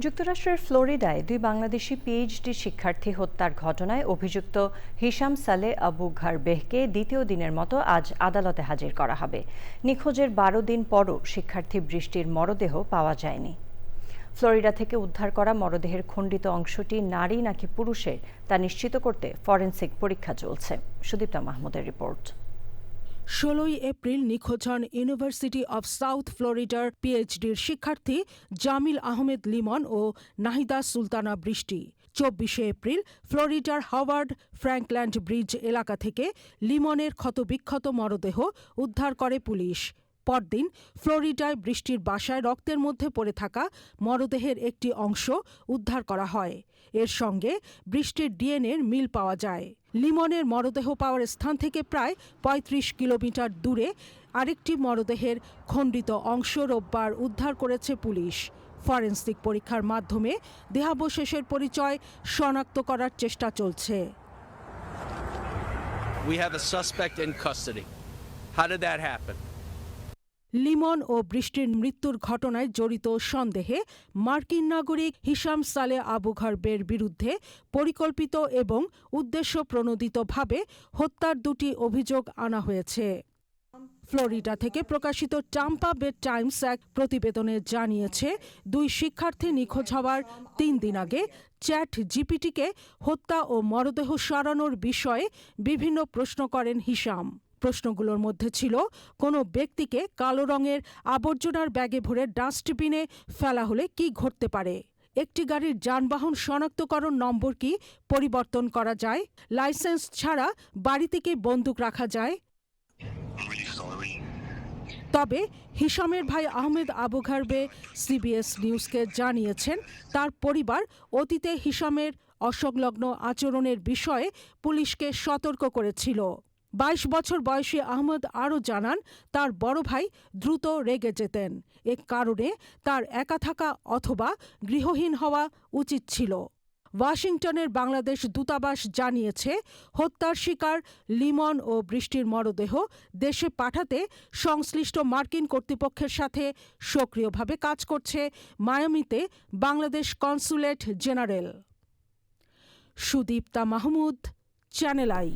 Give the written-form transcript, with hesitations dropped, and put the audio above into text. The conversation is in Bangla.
যুক্তরাষ্ট্রের ফ্লোরিডায় দুই বাংলাদেশি পিএইচডি শিক্ষার্থী হত্যার ঘটনায় অভিযুক্ত হিশাম সালে আবু ঘারবেহকে দ্বিতীয় দিনের মতো আজ আদালতে হাজির করা হবে। নিখোঁজের ১২ দিন পরও শিক্ষার্থী বৃষ্টির মরদেহ পাওয়া যায়নি। ফ্লোরিডা থেকে উদ্ধার করা মরদেহের খণ্ডিত অংশটি নারী নাকি পুরুষের তা নিশ্চিত করতে ফরেনসিক পরীক্ষা চলছে। সুদীপ্তা মাহমুদের রিপোর্ট। ১৬ এপ্রিল নিখোঁজ হন ইউনিভার্সিটি অব সাউথ ফ্লোরিডার পিএইচডির শিক্ষার্থী জামিল আহমেদ লিমন ও নাহিদা সুলতানা বৃষ্টি। ২৪ এপ্রিল ফ্লোরিডার হাওয়ার্ড ফ্র্যাঙ্কল্যান্ড ব্রিজ এলাকা থেকে লিমনের ক্ষতবিক্ষত মরদেহ উদ্ধার করে পুলিশ। পরদিন ফ্লোরিডায় বৃষ্টির বাসায় রক্তের মধ্যে পড়ে থাকা মরদেহের একটি অংশ উদ্ধার করা হয়। এর সঙ্গে বৃষ্টির ডিএনএর মিল পাওয়া যায়। লিমনের মরদেহ পাওয়ার স্থান থেকে প্রায় ৩৫ কিলোমিটার দূরে আরেকটি মরদেহের খণ্ডিত অংশ রোববার উদ্ধার করেছে পুলিশ। ফরেনসিক পরীক্ষার মাধ্যমে দেহাবশেষের পরিচয় শনাক্ত করার চেষ্টা চলছে। We have a suspect in custody. How did that happen? Limon ও বৃষ্টির মৃত্যুর ঘটনায় জড়িত সন্দেহে মার্কিন নাগরিক হিশাম সালে আবু ঘারবের বিরুদ্ধে পরিকল্পিত এবং উদ্দেশ্যপ্রণোদিতভাবে হত্যার দুটি অভিযোগ আনা হয়েছে। ফ্লোরিডা থেকে প্রকাশিত টাম্পা বে টাইমস এক প্রতিবেদনে জানিয়েছে, দুই শিক্ষার্থী নিখোঁজ হওয়ার ৩ দিন আগে চ্যাট জিপিটিকে হত্যা ও মরদেহ সরানোর বিষয়ে বিভিন্ন প্রশ্ন করেন হিশাম। প্রশ্নগুলোর মধ্যে ছিল, কোনো ব্যক্তিকে কালো রঙের আবর্জনার ব্যাগে ভরে ডাস্টবিনে ফেলা হলে কি ঘটতে পারে, একটি গাড়ির যানবাহন শনাক্তকরণ নম্বর কি পরিবর্তন করা যায়, লাইসেন্স ছাড়া বাড়িতে কি বন্দুক রাখা যায়। তবে হিশামের ভাই আহমেদ আবু ঘারবে সিবিএস নিউজকে জানিয়েছেন, তার পরিবার অতীতে হিশামের অসংলগ্ন আচরণের বিষয়ে পুলিশকে সতর্ক করেছিল। ২২ বছর বয়সী আহমদ আরও জানান, তার বড় ভাই দ্রুত রেগে যেতেন। এ কারণে তার একা থাকা অথবা গৃহহীন হওয়া উচিত ছিল। ওয়াশিংটনের বাংলাদেশ দূতাবাস জানিয়েছে, হত্যার শিকার লিমন ও বৃষ্টির মরদেহ দেশে পাঠাতে সংশ্লিষ্ট মার্কিন কর্তৃপক্ষের সাথে সক্রিয়ভাবে কাজ করছে মায়ামিতে Bangladesh consulate general. Sudipta Mahmud, channel I.